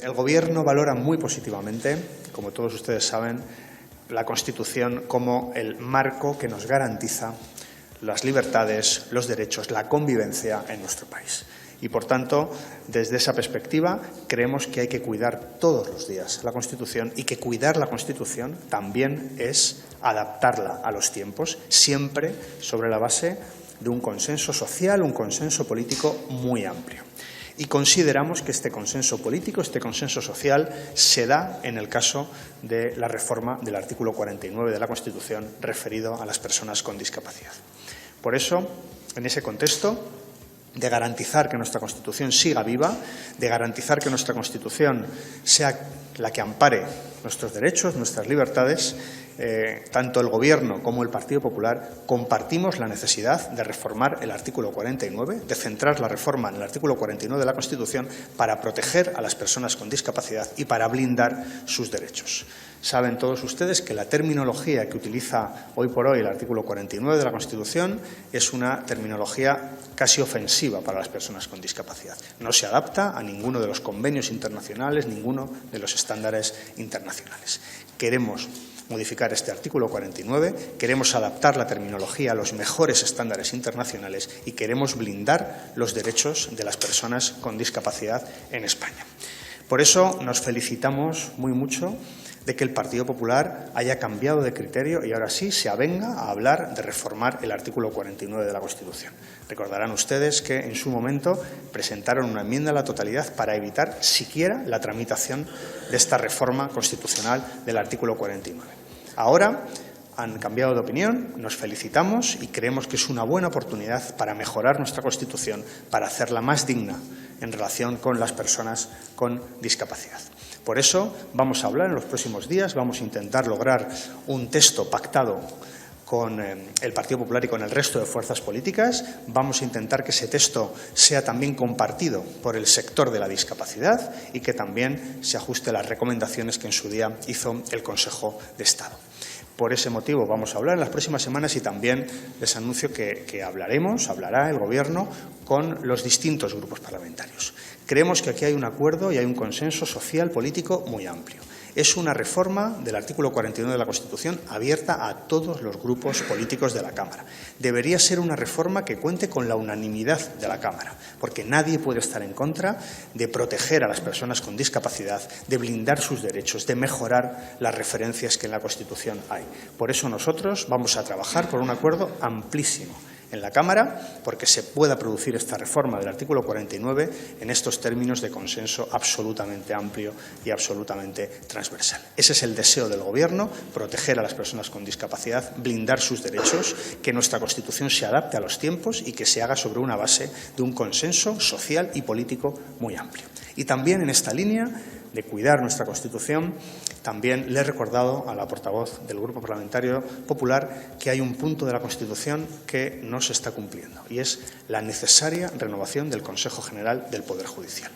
El Gobierno valora muy positivamente, como todos ustedes saben, la Constitución como el marco que nos garantiza las libertades, los derechos, la convivencia en nuestro país. Y, por tanto, desde esa perspectiva, creemos que hay que cuidar todos los días la Constitución y que cuidar la Constitución también es adaptarla a los tiempos, siempre sobre la base de un consenso social, un consenso político muy amplio. Y consideramos que este consenso político, este consenso social, se da en el caso de la reforma del artículo 49 de la Constitución referido a las personas con discapacidad. Por eso, en ese contexto de garantizar que nuestra Constitución siga viva, de garantizar que nuestra Constitución sea la que ampare nuestros derechos, nuestras libertades, tanto el Gobierno como el Partido Popular compartimos la necesidad de reformar el artículo 49, de centrar la reforma en el artículo 49 de la Constitución para proteger a las personas con discapacidad y para blindar sus derechos. Saben todos ustedes que la terminología que utiliza hoy por hoy el artículo 49 de la Constitución es una terminología casi ofensiva para las personas con discapacidad. No se adapta a ninguno de los convenios internacionales, ninguno de los estándares internacionales. Queremos modificar este artículo 49, queremos adaptar la terminología a los mejores estándares internacionales y queremos blindar los derechos de las personas con discapacidad en España. Por eso nos felicitamos muy mucho de que el Partido Popular haya cambiado de criterio y ahora sí se avenga a hablar de reformar el artículo 49 de la Constitución. Recordarán ustedes que en su momento presentaron una enmienda a la totalidad para evitar siquiera la tramitación de esta reforma constitucional del artículo 49. Ahora han cambiado de opinión, nos felicitamos y creemos que es una buena oportunidad para mejorar nuestra Constitución, para hacerla más digna en relación con las personas con discapacidad. Por eso vamos a hablar en los próximos días, vamos a intentar lograr un texto pactado con el Partido Popular y con el resto de fuerzas políticas. Vamos a intentar que ese texto sea también compartido por el sector de la discapacidad y que también se ajuste a las recomendaciones que en su día hizo el Consejo de Estado. Por ese motivo vamos a hablar en las próximas semanas y también les anuncio que hablará el Gobierno con los distintos grupos parlamentarios. Creemos que aquí hay un acuerdo y hay un consenso social político muy amplio. Es una reforma del artículo 49 de la Constitución abierta a todos los grupos políticos de la Cámara. Debería ser una reforma que cuente con la unanimidad de la Cámara, porque nadie puede estar en contra de proteger a las personas con discapacidad, de blindar sus derechos, de mejorar las referencias que en la Constitución hay. Por eso nosotros vamos a trabajar por un acuerdo amplísimo en la Cámara, porque se pueda producir esta reforma del artículo 49 en estos términos de consenso absolutamente amplio y absolutamente transversal. Ese es el deseo del Gobierno, proteger a las personas con discapacidad, blindar sus derechos, que nuestra Constitución se adapte a los tiempos y que se haga sobre una base de un consenso social y político muy amplio. Y también en esta línea de cuidar nuestra Constitución, también le he recordado a la portavoz del Grupo Parlamentario Popular que hay un punto de la Constitución que no se está cumpliendo y es la necesaria renovación del Consejo General del Poder Judicial.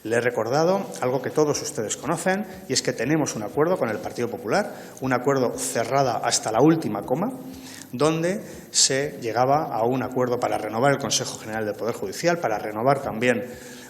Le he recordado algo que todos ustedes conocen y es que tenemos un acuerdo con el Partido Popular, un acuerdo cerrado hasta la última coma, donde se llegaba a un acuerdo para renovar el Consejo General del Poder Judicial, para renovar también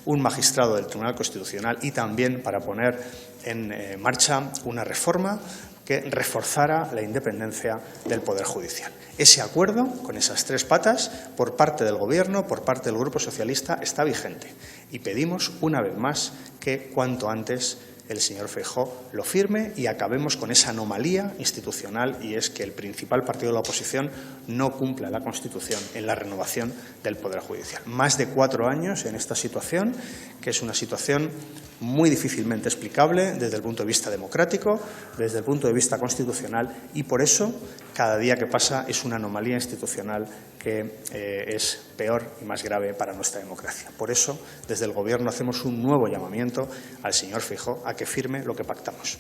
un magistrado del Tribunal Constitucional y también para poner en marcha una reforma que reforzara la independencia del Poder Judicial. Ese acuerdo, con esas tres patas, por parte del Gobierno, por parte del Grupo Socialista, está vigente y pedimos una vez más que cuanto antes el señor Feijóo lo firme y acabemos con esa anomalía institucional y es que el principal partido de la oposición no cumpla la Constitución en la renovación del Poder Judicial. Más de 4 años en esta situación, que es una situación muy difícilmente explicable desde el punto de vista democrático, desde el punto de vista constitucional y por eso cada día que pasa es una anomalía institucional que es peor y más grave para nuestra democracia. Por eso, desde el Gobierno hacemos un nuevo llamamiento al señor Feijóo a que firme lo que pactamos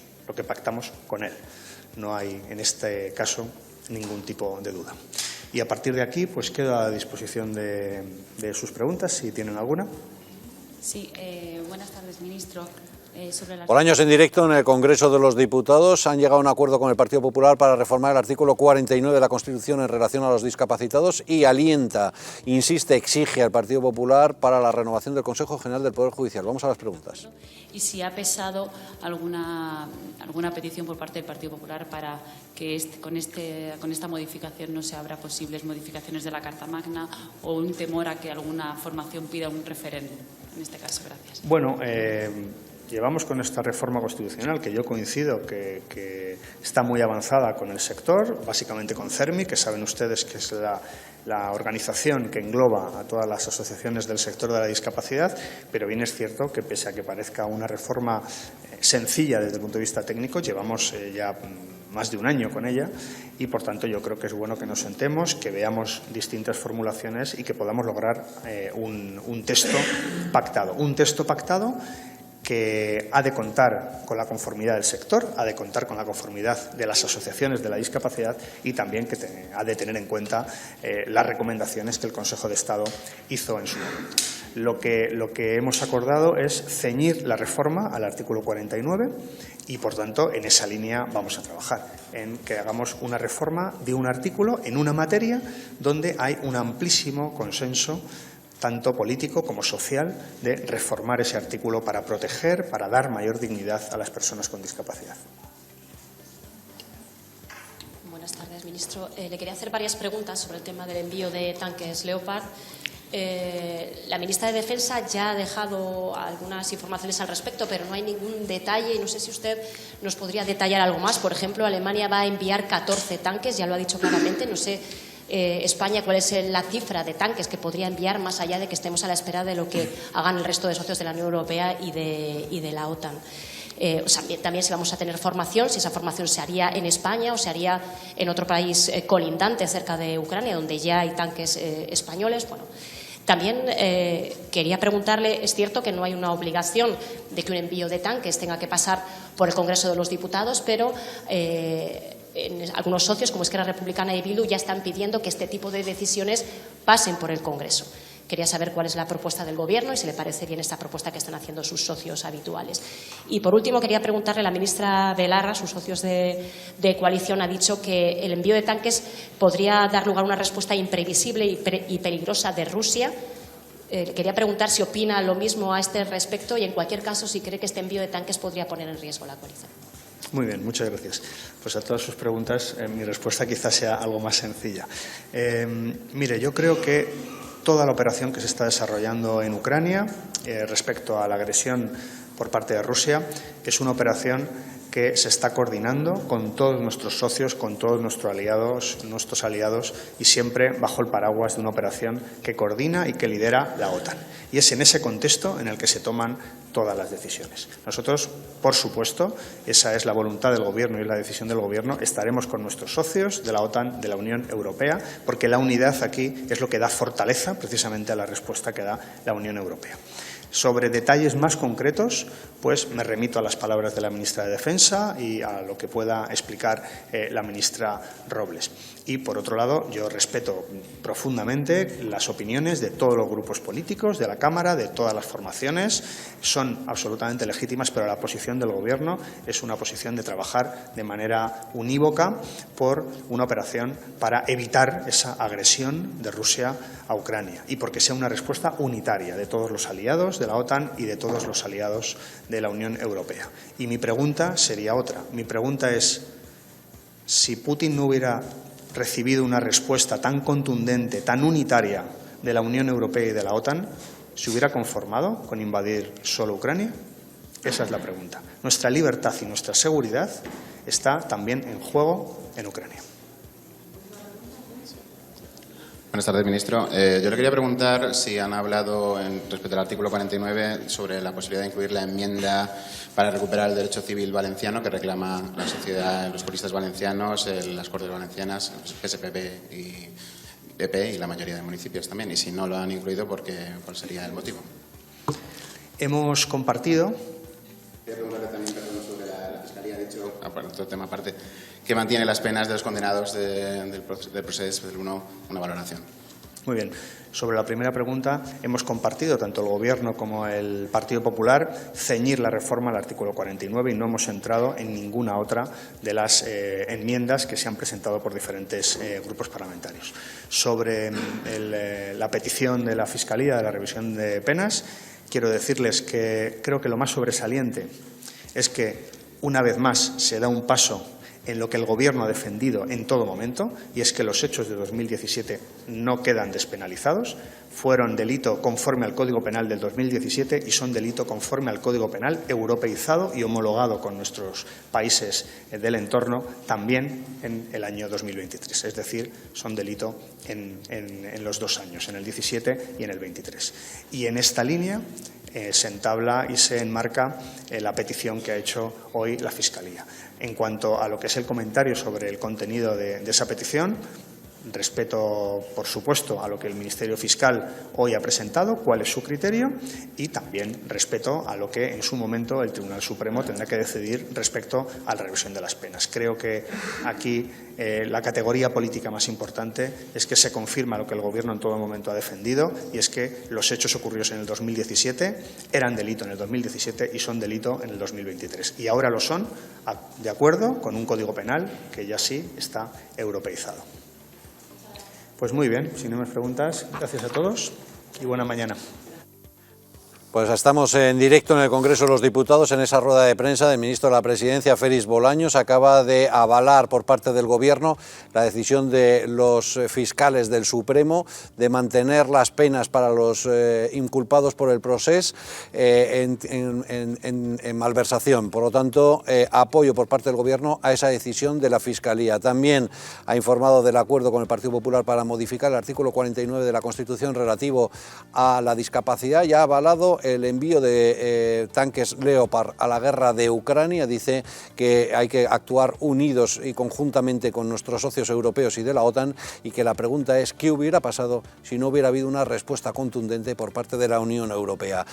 con él. No hay, en este caso, ningún tipo de duda. Y a partir de aquí, pues quedo a disposición de sus preguntas, si tienen alguna. Sí, buenas tardes, ministro. Por años en directo en el Congreso de los Diputados han llegado a un acuerdo con el Partido Popular para reformar el artículo 49 de la Constitución en relación a los discapacitados y alienta, insiste, exige al Partido Popular para la renovación del Consejo General del Poder Judicial. Vamos a las preguntas. Y si ha pesado alguna petición por parte del Partido Popular para que con esta modificación no se abra posibles modificaciones de la Carta Magna o un temor a que alguna formación pida un referéndum. En este caso, gracias. Bueno, llevamos con esta reforma constitucional, que yo coincido que está muy avanzada con el sector, básicamente con CERMI, que saben ustedes que es la organización que engloba a todas las asociaciones del sector de la discapacidad, pero bien es cierto que pese a que parezca una reforma sencilla desde el punto de vista técnico, llevamos ya más de un año con ella y, por tanto, yo creo que es bueno que nos sentemos, que veamos distintas formulaciones y que podamos lograr un texto pactado que ha de contar con la conformidad del sector, ha de contar con la conformidad de las asociaciones de la discapacidad y también que ha de tener en cuenta las recomendaciones que el Consejo de Estado hizo en su momento. Lo que hemos acordado es ceñir la reforma al artículo 49 y, por tanto, en esa línea vamos a trabajar, en que hagamos una reforma de un artículo en una materia donde hay un amplísimo consenso tanto político como social, de reformar ese artículo para proteger, para dar mayor dignidad a las personas con discapacidad. Buenas tardes, ministro. Le quería hacer varias preguntas sobre el tema del envío de tanques Leopard. La ministra de Defensa ya ha dejado algunas informaciones al respecto, pero no hay ningún detalle y no sé si usted nos podría detallar algo más. Por ejemplo, Alemania va a enviar 14 tanques, ya lo ha dicho claramente, no sé España cuál es la cifra de tanques que podría enviar más allá de que estemos a la espera de lo que hagan el resto de socios de la Unión Europea y de la OTAN. También si vamos a tener formación, si esa formación se haría en España o se haría en otro país colindante cerca de Ucrania, donde ya hay tanques españoles. Bueno, también quería preguntarle, es cierto que no hay una obligación de que un envío de tanques tenga que pasar por el Congreso de los Diputados, pero algunos socios, como Esquerra Republicana y Bildu, ya están pidiendo que este tipo de decisiones pasen por el Congreso. Quería saber cuál es la propuesta del Gobierno y si le parece bien esta propuesta que están haciendo sus socios habituales. Y, por último, quería preguntarle a la ministra Belarra, sus socios de coalición, ha dicho que el envío de tanques podría dar lugar a una respuesta imprevisible y peligrosa de Rusia. Quería preguntar si opina lo mismo a este respecto y, en cualquier caso, si cree que este envío de tanques podría poner en riesgo la coalición. Muy bien, muchas gracias. Pues a todas sus preguntas mi respuesta quizás sea algo más sencilla. Mire, yo creo que toda la operación que se está desarrollando en Ucrania respecto a la agresión por parte de Rusia es una operación que se está coordinando con todos nuestros socios, con todos nuestros aliados y siempre bajo el paraguas de una operación que coordina y que lidera la OTAN. Y es en ese contexto en el que se toman todas las decisiones. Nosotros, por supuesto, esa es la voluntad del Gobierno y la decisión del Gobierno, estaremos con nuestros socios de la OTAN, de la Unión Europea, porque la unidad aquí es lo que da fortaleza precisamente a la respuesta que da la Unión Europea. Sobre detalles más concretos, pues me remito a las palabras de la ministra de Defensa y a lo que pueda explicar la ministra Robles. Y, por otro lado, yo respeto profundamente las opiniones de todos los grupos políticos, de la Cámara, de todas las formaciones. Son absolutamente legítimas, pero la posición del Gobierno es una posición de trabajar de manera unívoca por una operación para evitar esa agresión de Rusia a Ucrania y porque sea una respuesta unitaria de todos los aliados de la OTAN y de todos los aliados de la Unión Europea. Y mi pregunta sería otra. Mi pregunta es, si Putin no hubiera recibido una respuesta tan contundente, tan unitaria de la Unión Europea y de la OTAN, ¿se hubiera conformado con invadir solo Ucrania? Esa es la pregunta. Nuestra libertad y nuestra seguridad está también en juego en Ucrania. Buenas tardes, ministro. Yo le quería preguntar si han hablado respecto al artículo 49 sobre la posibilidad de incluir la enmienda para recuperar el derecho civil valenciano que reclama la sociedad, los juristas valencianos, las Cortes Valencianas, PSPB y PP y la mayoría de municipios también. Y si no lo han incluido, ¿cuál sería el motivo? Hemos compartido. Quería preguntarle también, sobre la Fiscalía ha dicho, otro tema aparte, que mantiene las penas de los condenados del proceso del 1 una valoración. Muy bien. Sobre la primera pregunta, hemos compartido, tanto el Gobierno como el Partido Popular, ceñir la reforma al artículo 49 y no hemos entrado en ninguna otra de las enmiendas que se han presentado por diferentes grupos parlamentarios. Sobre la petición de la Fiscalía de la revisión de penas, quiero decirles que creo que lo más sobresaliente es que, una vez más, se da un paso en lo que el Gobierno ha defendido en todo momento, y es que los hechos de 2017 no quedan despenalizados, fueron delito conforme al Código Penal del 2017 y son delito conforme al Código Penal europeizado y homologado con nuestros países del entorno también en el año 2023. Es decir, son delito en los 2 años, en el 17 y en el 23. Y en esta línea se entabla y se enmarca la petición que ha hecho hoy la Fiscalía. En cuanto a lo que es el comentario sobre el contenido de esa petición, respeto, por supuesto, a lo que el Ministerio Fiscal hoy ha presentado, cuál es su criterio, y también respeto a lo que en su momento el Tribunal Supremo tendrá que decidir respecto a la revisión de las penas. Creo que aquí la categoría política más importante es que se confirma lo que el Gobierno en todo momento ha defendido, y es que los hechos ocurridos en el 2017 eran delito en el 2017 y son delito en el 2023. Y ahora lo son, de acuerdo con un Código Penal que ya sí está europeizado. Pues muy bien, si no me preguntas, gracias a todos y buena mañana. Pues estamos en directo en el Congreso de los Diputados. En esa rueda de prensa del ministro de la Presidencia, Félix Bolaños, acaba de avalar por parte del Gobierno la decisión de los fiscales del Supremo de mantener las penas para los inculpados por el Procés en malversación. Por lo tanto, apoyo por parte del Gobierno a esa decisión de la Fiscalía. También ha informado del acuerdo con el Partido Popular para modificar el artículo 49 de la Constitución relativo a la discapacidad y ha avalado el envío de tanques Leopard a la guerra de Ucrania. Dice que hay que actuar unidos y conjuntamente con nuestros socios europeos y de la OTAN, y que la pregunta es ¿qué hubiera pasado si no hubiera habido una respuesta contundente por parte de la Unión Europea?